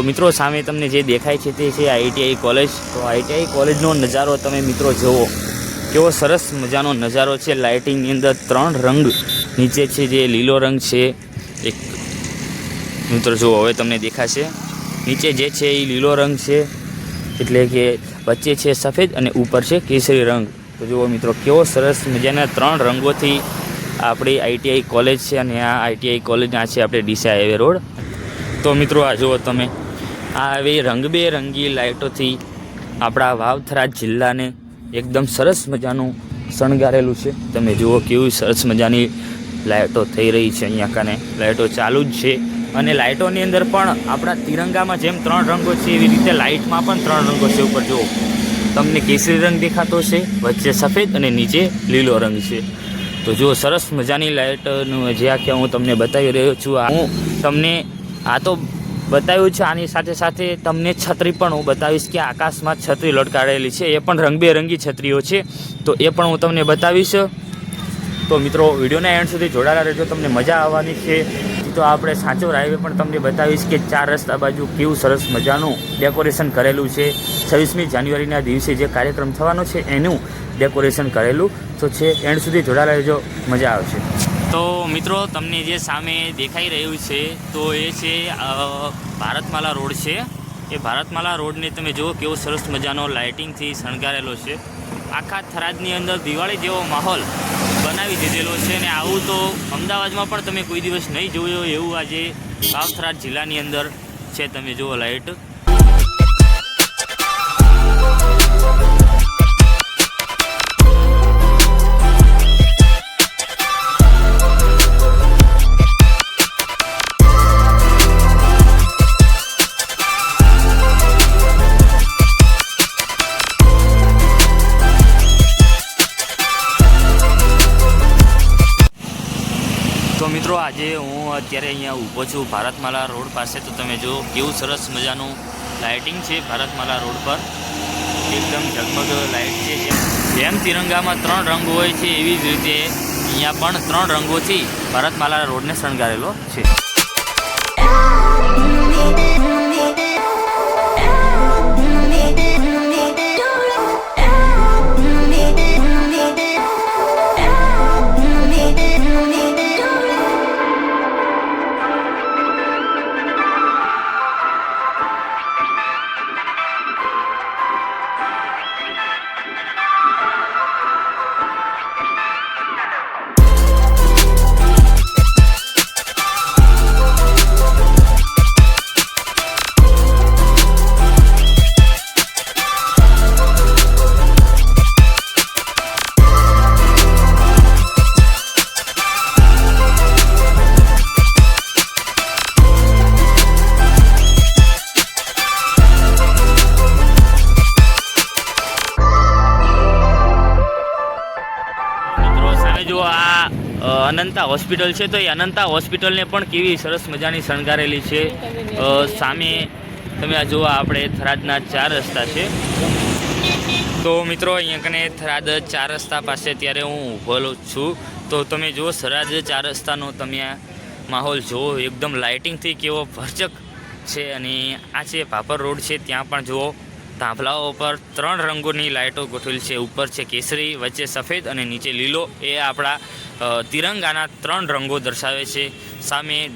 મિત્રો સામે તમને જે દેખાય છે તે છે ITI કોલેજ। તો ITI કોલેજનો નજારો તમે મિત્રો જુઓ, કેવો સરસ મજાનો નજારો છે। લાઇટિંગની અંદર 3 રંગ નીચે છે, જે લીલો રંગ છે એક મિત્રો જુઓ, હવે તમને દેખાશે નીચે જે છે એ લીલો રંગ છે, એટલે કે વચ્ચે છે સફેદ અને ઉપર છે કેસરી રંગ। તો જુઓ મિત્રો, કેવો સરસ મજાના 3 રંગોથી આપણી ITI કોલેજ છે, અને આ ITI કોલેજના છે આપણે ડીસા હાઈવે રોડ। તો મિત્રો આ જુઓ તમે, આ આવી રંગબેરંગી લાઇટોથી આપણા વાવથરા જિલ્લાને એકદમ સરસ મજાનું શણગારેલું છે। તમે જુઓ કેવી સરસ મજાની લાઇટો થઈ રહી છે, અહીંયા કાને લાઇટો ચાલુ જ છે। અને લાઇટોની અંદર પણ આપણા તિરંગામાં જેમ 3 રંગો છે, એવી રીતે લાઇટમાં પણ 3 રંગો છે। ઉપર જુઓ તમને કેસરી રંગ દેખાતો છે, વચ્ચે સફેદ અને નીચે લીલો રંગ છે। તો જુઓ સરસ મજાની લાઇટનું જે આખી હું તમને બતાવી રહ્યો છું। હું તમને આ તો બતાવ્યું છે, આની સાથે સાથે તમને છત્રી પણ હું બતાવીશ કે આકાશમાં છત્રી લટકાડેલી છે, એ પણ રંગબેરંગી છત્રીઓ છે, તો એ પણ હું તમને બતાવીશ। તો મિત્રો વિડીયોના એન્ડ સુધી જોડાયેલા રહેજો, તમને મજા આવવાની છે। તો આપણે સાંચોર હાઈવે પણ તમને બતાવીશ કે 4 રસ્તા બાજુ કેવું સરસ મજાનું ડેકોરેશન કરેલું છે। 26મી જાન્યુઆરીના દિવસે જે કાર્યક્રમ થવાનો છે એનું ડેકોરેશન કરેલું તો છે। એન્ડ સુધી જોડાયેલા રહેજો, મજા આવશે। તો મિત્રો તમને જે સામે દેખાઈ રહ્યું છે તો એ છે ભારતમાલા રોડ છે। એ ભારતમાલા રોડને તમે જુઓ કેવો સરસ મજાનો લાઇટિંગથી શણગારેલો છે। આખા થરાદની અંદર દિવાળી જેવો માહોલ બનાવી દીધેલો છે, અને આવું તો અમદાવાદમાં પણ તમે કોઈ દિવસ નહીં જોયું એવું આજે વાવથરા જિલ્લાની અંદર છે। તમે જુઓ લાઇટ, તો મિત્રો આજે હું અત્યારે અહીંયા ઊભો છું ભારતમાલા રોડ પાસે। તો તમે જુઓ કેવું સરસ મજાનું લાઇટિંગ છે ભારતમાલા રોડ પર, એકદમ ઝગમગ લાઇટ છે। જેમ તિરંગામાં 3 રંગ હોય છે, એવી જ રીતે અહીંયા પણ 3 રંગોથી ભારતમાલા રોડને શણગારેલો છે। જો આ અનંતા હોસ્પિટલ છે, તો એ અનંતા હોસ્પિટલને પણ કેવી સરસ મજાની શણગારેલી છે। સામે તમે આ જુઓ, આપણે થરાદના 4 રસ્તા છે। તો મિત્રો અહીંયા કને થરાદ 4 રસ્તા પાસે ત્યારે હું ઊભો છું। તો તમે જુઓ થરાદ 4 રસ્તાનો તમે આ માહોલ જુઓ, એકદમ લાઇટિંગથી કેવો ભરચક છે। અને આ છે ભાપર રોડ છે, ત્યાં પણ જુઓ થાંભલાઓ પર 3 રંગોની લાઇટો ગોઠવેલી છે। ઉપર છે કેસરી, વચ્ચે સફેદ અને નીચે લીલો, એ આપણા તિરંગાના 3 રંગો દર્શાવે છે। સામે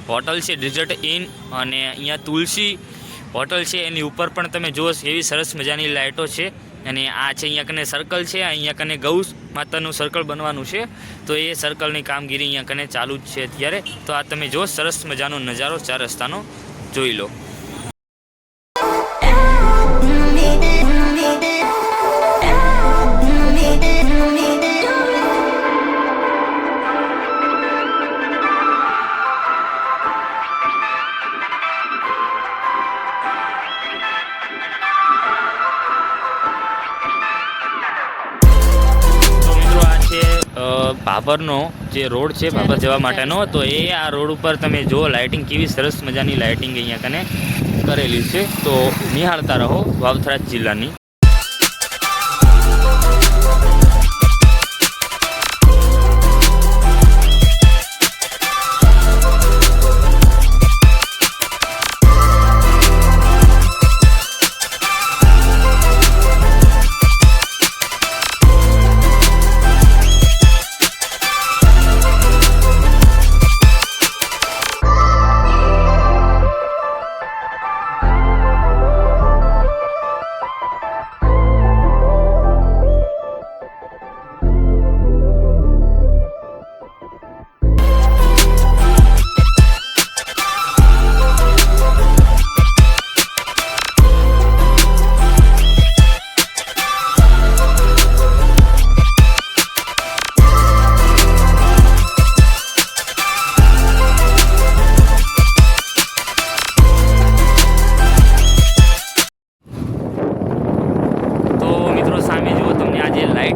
હોટલ છે ડેઝર્ટ ઇન, અને અહીંયા તુલસી હોટલ છે, એની ઉપર પણ તમે જુઓ એવી સરસ મજાની લાઇટો છે। અને આ છે અહીંયા કને સર્કલ છે, અહીંયા કને ગૌ માતાનું સર્કલ બનવાનું છે, તો એ સર્કલની કામગીરી અહીંયા કને ચાલુ જ છે અત્યારે। તો આ તમે જુઓ સરસ મજાનો નજારો 4 રસ્તાનો જોઈ લો। ભાભરનો જે રોડ છે ભાભર જવા માટેનો, તો એ આ રોડ ઉપર તમે જો લાઇટિંગ કેવી સરસ મજાની લાઇટિંગ અહીંયા કને કરેલી છે। તો નિહાળતા રહો વાવથરા જિલ્લાની।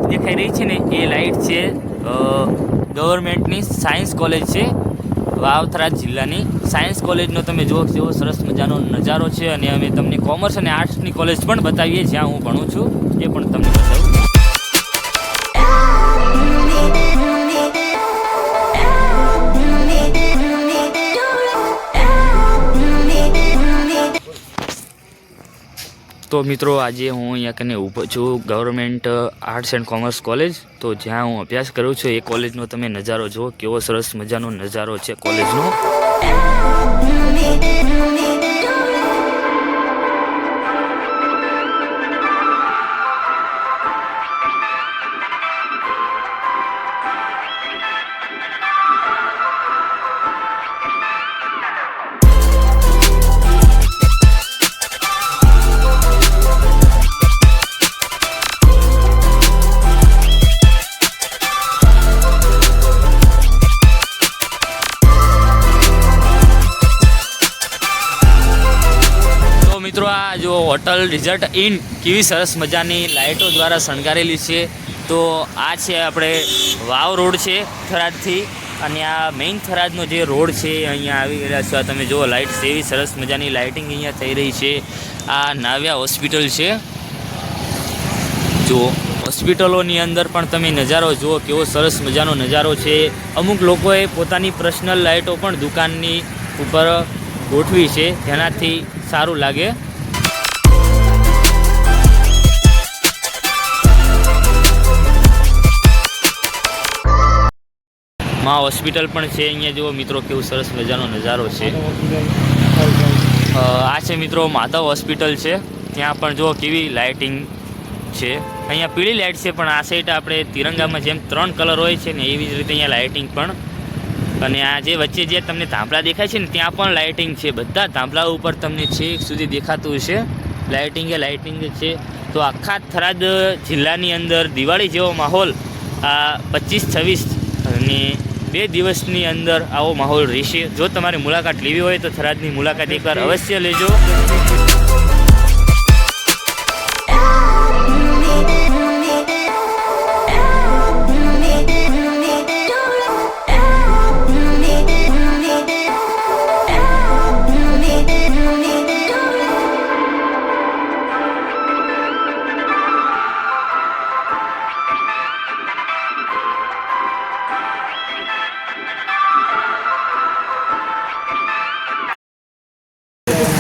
લાઇટ દેખાઈ રહી છે ને એ લાઇટ છે ગવર્મેન્ટની સાયન્સ કોલેજ છે, વાવથરા જિલ્લાની સાયન્સ કોલેજનો તમે જુઓ કેવો સરસ મજાનો નજારો છે. અને અમે તમને કોમર્સ અને આર્ટ્સની કોલેજ પણ બતાવીએ જ્યાં હું ભણું છું, એ પણ તમને બતાવું. તો મિત્રો આજે હું અહીંયા કને ઊભો છું government arts and commerce college, તો જ્યાં હું અભ્યાસ કરું છું એ કોલેજનો તમે નજારો જુઓ કેવો સરસ મજાનો નજારો છે કોલેજનો. મિત્રો આ જો હોટલ રિઝલ્ટ ઇન કેવી સરસ મજાની લાઇટો દ્વારા શણગારેલી છે. તો આ છે આપણે વાવ રોડ છે થરાદથી, અને આ મેઇન થરાદનો જે રોડ છે અહીંયા આવી રહ્યા છે. તમે જુઓ લાઇટ્સ એવી સરસ મજાની લાઇટિંગ અહીંયા થઈ રહી છે. આ નાવ્યા હોસ્પિટલ છે, જુઓ હોસ્પિટલોની અંદર પણ તમે નજારો જુઓ કેવો સરસ મજાનો નજારો છે. અમુક લોકોએ પોતાની પર્સનલ લાઇટો પણ દુકાનની ઉપર ગોઠવી છે જેનાથી સારું લાગે. માં હોસ્પિટલ પણ છે અહીંયા જુઓ મિત્રો કેવું સરસ મજાનો નજારો છે. આ છે મિત્રો માધવ હોસ્પિટલ છે, ત્યાં પણ જુઓ કેવી લાઇટિંગ છે. અહીંયા પીળી લાઇટ છે, પણ આ સાઈડ આપણે તિરંગામાં જેમ 3 કલર હોય છે ને એવી જ રીતે અહીંયા લાઇટિંગ પણ. અને આ જે વચ્ચે જે તમને થાંભલા દેખાય છે ને ત્યાં પણ લાઇટિંગ છે. બધા થાંભલા ઉપર તમને છેક સુધી દેખાતું છે લાઇટિંગ છે. તો આખા થરાદ જિલ્લાની અંદર દિવાળી જેવો માહોલ આ 25-26 અને 2 દિવસની અંદર આવો માહોલ રહેશે. જો તમારે મુલાકાત લેવી હોય તો થરાદની મુલાકાત એકવાર અવશ્ય લેજો.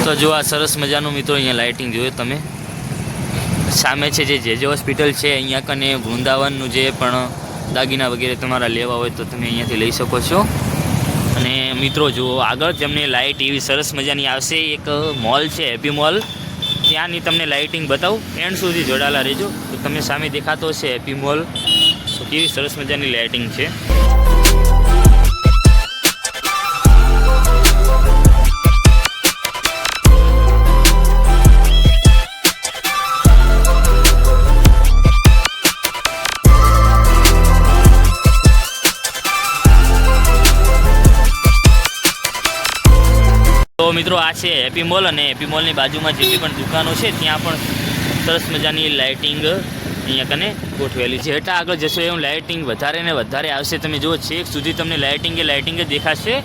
તો જો આ સરસ મજાનું મિત્રો અહીંયા લાઇટિંગ જોયું તમે, સામે છે જે હોસ્પિટલ છે. અહીંયા કને વૃંદાવનનું જે પણ દાગીના વગેરે તમારા લેવા હોય તો તમે અહીંયાથી લઈ શકો છો. અને મિત્રો જુઓ આગળ તમને લાઇટ એવી સરસ મજાની આવશે. એક મોલ છે હેપી મોલ, ત્યાંની તમને લાઇટિંગ બતાવું, એન્ડ સુધી જોડાયેલા રહેજો. તો તમને સામે દેખાતો હશે હેપી મોલ, તો કેવી સરસ મજાની લાઇટિંગ છે. તો મિત્રો આ છે હેપી મોલ, અને હેપી મોલની બાજુમાં જેટલી પણ દુકાનો છે ત્યાં પણ સરસ મજાની લાઇટિંગ અહીંયા કને ગોઠવેલી છે. એટલે આગળ જશો એવું લાઇટિંગ વધારે ને વધારે આવશે. તમે જુઓ છેક સુધી તમને લાઇટિંગ જ દેખાશે.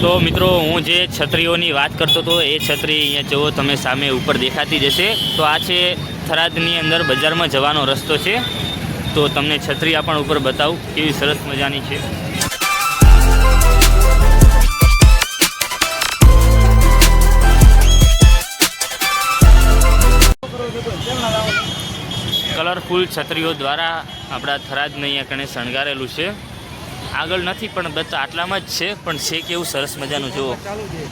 તો મિત્રો હું જે છત્રીઓની વાત કરતો હતો એ છત્રી અહીંયા જુઓ તમે સામે ઉપર દેખાતી જશે. તો આ છે થરાદની અંદર બજારમાં જવાનો રસ્તો છે. તો તમને છત્રી આ પણ ઉપર બતાવું કેવી સરસ મજાની છે. કલરફુલ છત્રીઓ દ્વારા આપણા થરાદને અહીંયા કણે શણગારેલું છે. આગળ નથી પણ બસ આટલામાં જ છે, પણ છે કેવું સરસ મજાનું જુઓ.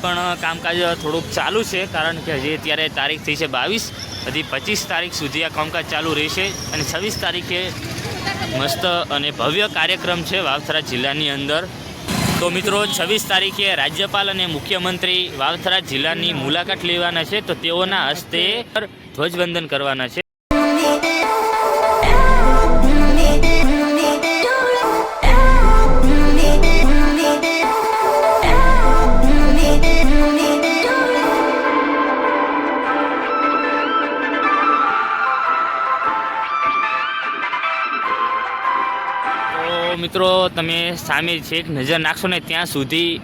પણ કામકાજ થોડુંક ચાલુ છે, કારણ કે હજી અત્યારે તારીખ થઈ છે 22, હજી 25 તારીખ સુધી આ કામકાજ ચાલુ રહેશે. અને 26 તારીખે મસ્ત અને ભવ્ય કાર્યક્રમ છે વાવથરા જિલ્લાની અંદર. તો મિત્રો 26 તારીખે રાજ્યપાલ અને મુખ્યમંત્રી વાવથરા જિલ્લાની મુલાકાત લેવાના છે. તો તેઓના હસ્તે ધ્વજવંદન કરવાના છે. મિત્રો તમે સામે છેક નજર નાખશો ને ત્યાં સુધી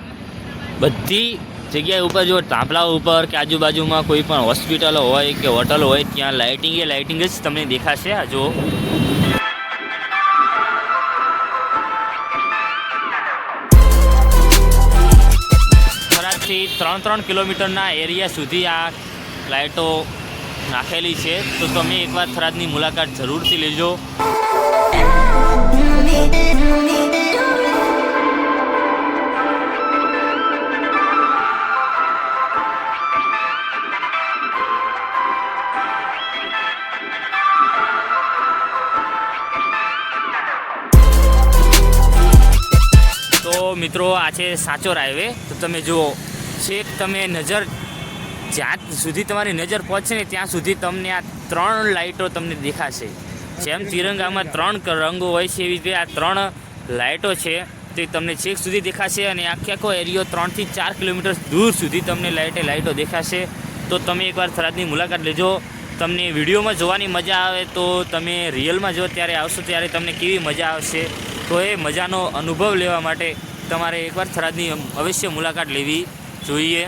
બધી જગ્યા ઉપર જો થાંભલા ઉપર કે આજુબાજુમાં કોઈ પણ હોસ્પિટલો હોય કે હોટલ હોય ત્યાં લાઇટિંગ જ તમને દેખાશે. આ જો થરાદથી 3 કિલોમીટરના એરિયા સુધી આ લાઇટો નાખેલી છે. તો તમે એકવાર થરાદની મુલાકાત જરૂરથી લેજો. તો મિત્રો આ છે સાચોર હાઈવે. તો તમે જુઓ છેક તમે નજર જ્યાં સુધી તમારી નજર પહોંચશે ને ત્યાં સુધી તમને આ 3 લાઇટો તમને દેખાશે. જેમ તિરંગામાં 3 રંગો હોય છે એવી રીતે આ 3 લાઇટો છે તે તમને છેક સુધી દેખાશે અને આખો એરિયો 3 થી 4 કિલોમીટર દૂર સુધી તમને લાઇટો દેખાશે. તો તમે એકવાર થરાદની મુલાકાત લેજો. તમને વિડીયોમાં જોવાની મજા આવે તો તમે રિયલમાં જો ત્યારે આવશો ત્યારે તમને કેવી મજા આવશે. તો એ મજાનો અનુભવ લેવા માટે તમારે એકવાર થરાદની અવશ્ય મુલાકાત લેવી જોઈએ.